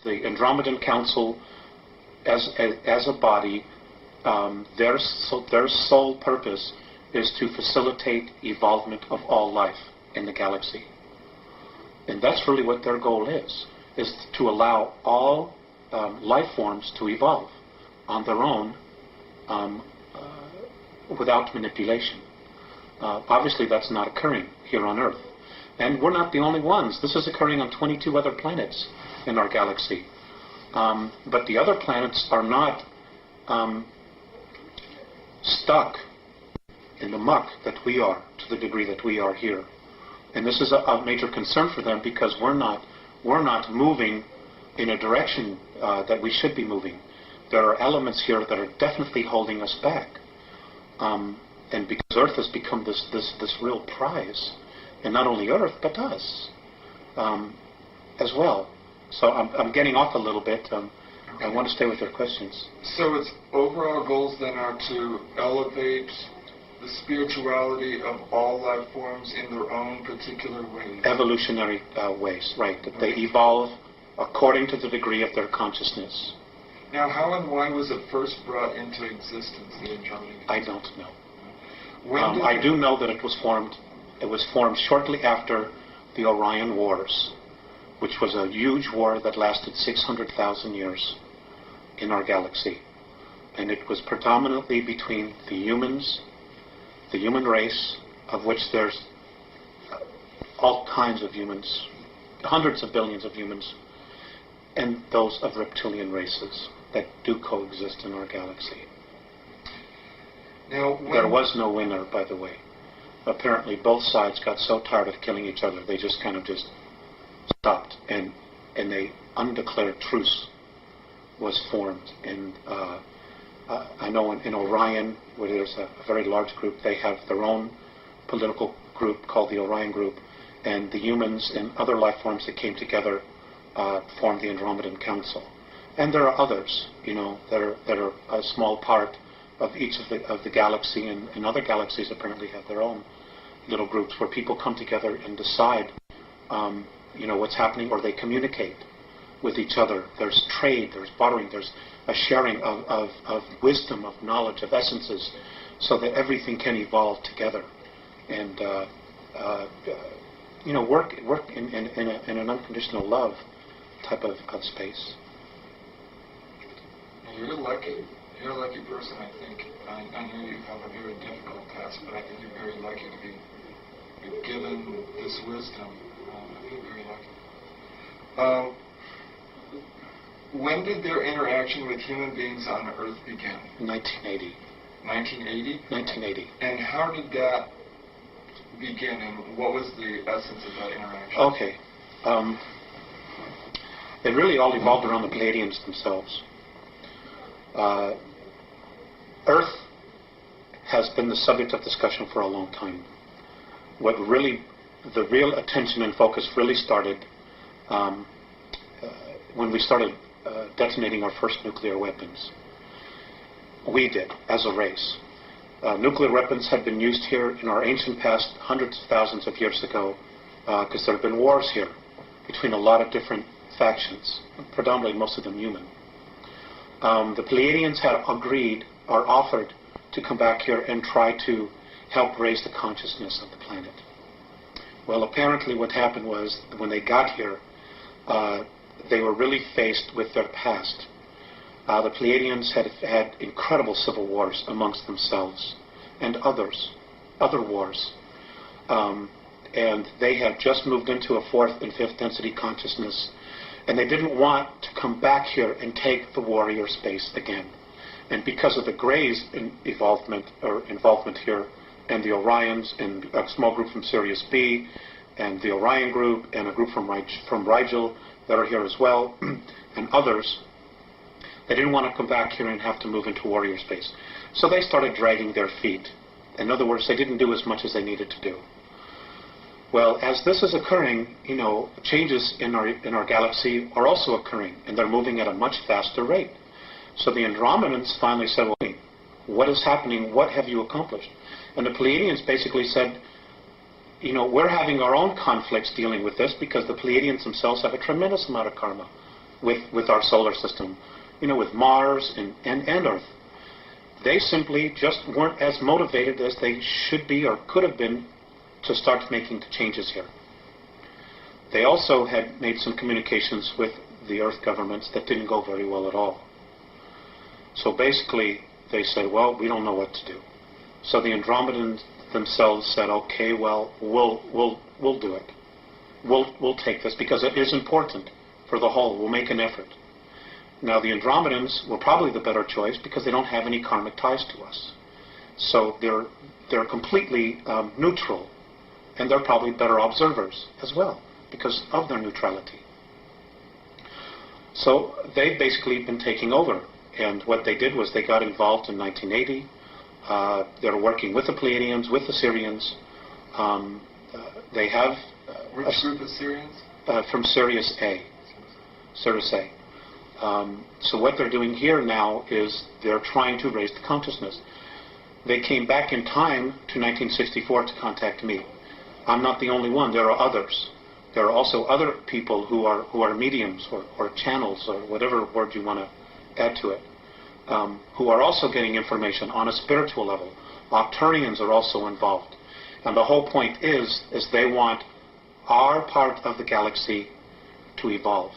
The Andromedan Council, as a body, their sole purpose is to facilitate evolvement of all life in the galaxy. And that's really what their goal is to allow all life forms to evolve on their own without manipulation. Obviously, that's not occurring here on Earth. And we're not the only ones. This is occurring on 22 other planets in our galaxy. But the other planets are not stuck in the muck that we are, to the degree that we are here. And this is a major concern for them, because we're not moving in a direction that we should be moving. There are elements here that are definitely holding us back. And because Earth has become this real prize, and not only Earth, but us as well. So I'm getting off a little bit. I want to stay with your questions. So its overall goals then are to elevate the spirituality of all life forms in their own particular ways. Evolutionary ways, right. That they evolve according to the degree of their consciousness. Now, how and why was it first brought into existence, the Andromedan? I don't know. I do know that it was formed. It was formed shortly after the Orion Wars, which was a huge war that lasted 600,000 years in our galaxy. And it was predominantly between the humans, the human race, of which there's all kinds of humans, hundreds of billions of humans, and those of reptilian races that do coexist in our galaxy. Now, there was no winner, by the way. Apparently both sides got so tired of killing each other, they just kind of stopped, and a undeclared truce was formed. And I know in Orion, where there's a very large group, they have their own political group called the Orion Group, and the humans and other life forms that came together formed the Andromedan Council. And there are others, that are a small part of each of the galaxy, and other galaxies apparently have their own little groups where people come together and decide, what's happening, or they communicate with each other. There's trade, there's bartering, there's a sharing of wisdom, of knowledge, of essences, so that everything can evolve together and work in an unconditional love type of space. You're lucky. You're a lucky person, I think. I know you have a very difficult task, but I think you're very lucky to be given this wisdom. I feel very lucky. When did their interaction with human beings on Earth begin? 1980. 1980? 1980. And how did that begin, and what was the essence of that interaction? Okay. It really all evolved around the Pleiadians themselves. Earth has been the subject of discussion for a long time. The real attention and focus really started when we started detonating our first nuclear weapons. We did, as a race. Nuclear weapons had been used here in our ancient past hundreds of thousands of years ago, because there have been wars here between a lot of different factions, predominantly most of them human. The Pleiadians had agreed or offered to come back here and try to help raise the consciousness of the planet. Well, apparently what happened was, when they got here, they were really faced with their past. The Pleiadians had had incredible civil wars amongst themselves and other wars. And they had just moved into a fourth and fifth density consciousness, and they didn't want to come back here and take the warrior space again. And because of the Greys' involvement here, and the Orions, and a small group from Sirius B, and the Orion group, and a group from Rigel that are here as well, and others, they didn't want to come back here and have to move into warrior space. So they started dragging their feet. In other words, they didn't do as much as they needed to do. Well, as this is occurring, changes in our galaxy are also occurring, and they're moving at a much faster rate. So the Andromedans finally said, well, what is happening? What have you accomplished? And the Pleiadians basically said, we're having our own conflicts dealing with this, because the Pleiadians themselves have a tremendous amount of karma with our solar system, with Mars and Earth. They simply just weren't as motivated as they should be or could have been to start making the changes here. They also had made some communications with the Earth governments that didn't go very well at all. So basically, they said, well, we don't know what to do. So the Andromedans themselves said, okay, well, we'll do it. We'll take this because it is important for the whole. We'll make an effort. Now, the Andromedans were probably the better choice because they don't have any karmic ties to us. So they're completely neutral, and they're probably better observers as well because of their neutrality. So they've basically been taking over, and what they did was they got involved in 1980. They're working with the Pleiadians, with the Sirians. They have... Which group of Sirians? From Sirius A. Sirius A. So what they're doing here now is they're trying to raise the consciousness. They came back in time to 1964 to contact me. I'm not the only one. There are others. There are also other people who are mediums or channels or whatever word you want to add to it, who are also getting information on a spiritual level. Octurians are also involved. And the whole point is they want our part of the galaxy to evolve.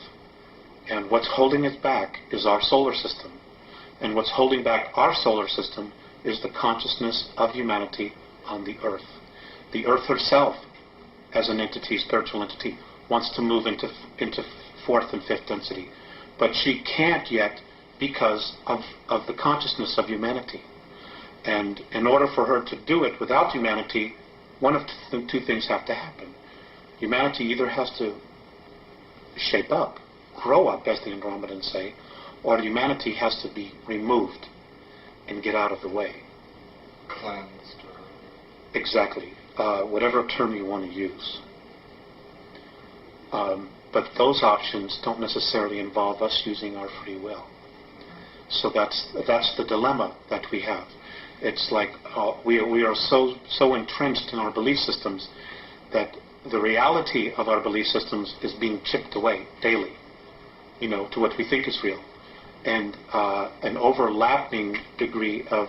And what's holding it back is our solar system. And what's holding back our solar system is the consciousness of humanity on the Earth. The Earth herself, as an entity, spiritual entity, wants to move into fourth and fifth density. But she can't yet because of the consciousness of humanity. And in order for her to do it without humanity, one of two things have to happen. Humanity either has to shape up, grow up, as the Andromedans say, or humanity has to be removed and get out of the way. Cleansed. Exactly. Whatever term you want to use. But those options don't necessarily involve us using our free will. So that's the dilemma that we have. It's like we are so entrenched in our belief systems that the reality of our belief systems is being chipped away daily, to what we think is real. And an overlapping degree of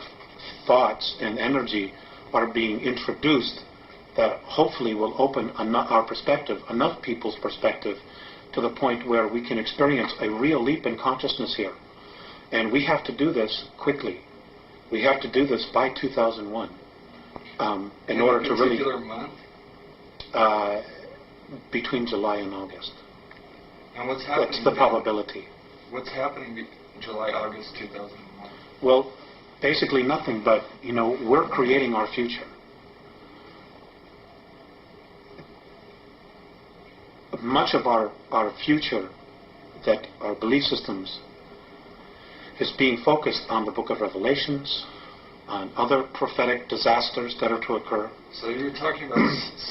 thoughts and energy are being introduced that hopefully will open our perspective, enough people's perspective, to the point where we can experience a real leap in consciousness here. And we have to do this quickly. We have to do this by 2001 in order to really... particular month? Between July and August. And what's happening? That's the probability. What's happening July, August 2001? Well, basically nothing, but, we're creating our future. Much of our future, that our belief systems, is being focused on the Book of Revelations, on other prophetic disasters that are to occur. So you're talking about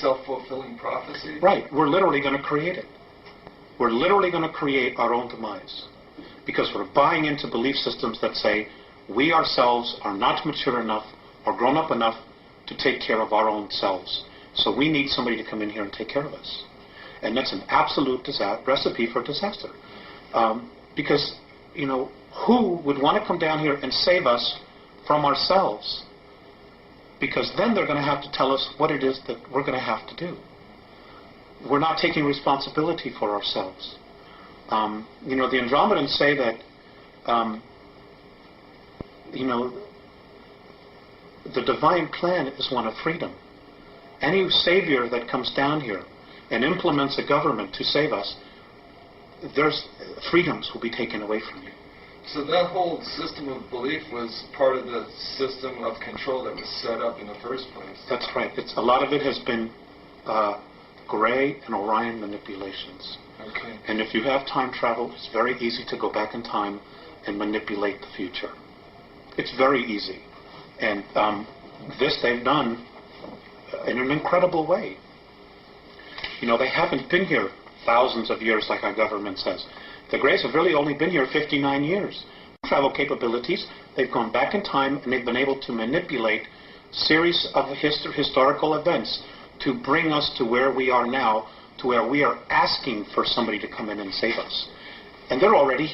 self-fulfilling prophecy? Right. We're literally going to create it. We're literally going to create our own demise. Because we're buying into belief systems that say we ourselves are not mature enough or grown up enough to take care of our own selves. So we need somebody to come in here and take care of us. And that's an absolute recipe for disaster. Because, who would want to come down here and save us from ourselves? Because then they're going to have to tell us what it is that we're going to have to do. We're not taking responsibility for ourselves. The Andromedans say that, the divine plan is one of freedom. Any savior that comes down here and implements a government to save us, there's freedoms will be taken away from you. So that whole system of belief was part of the system of control that was set up in the first place. That's right. A lot of it has been Gray and Orion manipulations. Okay. And if you have time travel, it's very easy to go back in time and manipulate the future. It's very easy. And this they've done in an incredible way. They haven't been here thousands of years like our government says. The Greys have really only been here 59 years. Travel capabilities, they've gone back in time and they've been able to manipulate series of historical events to bring us to where we are now, to where we are asking for somebody to come in and save us. And they're already here.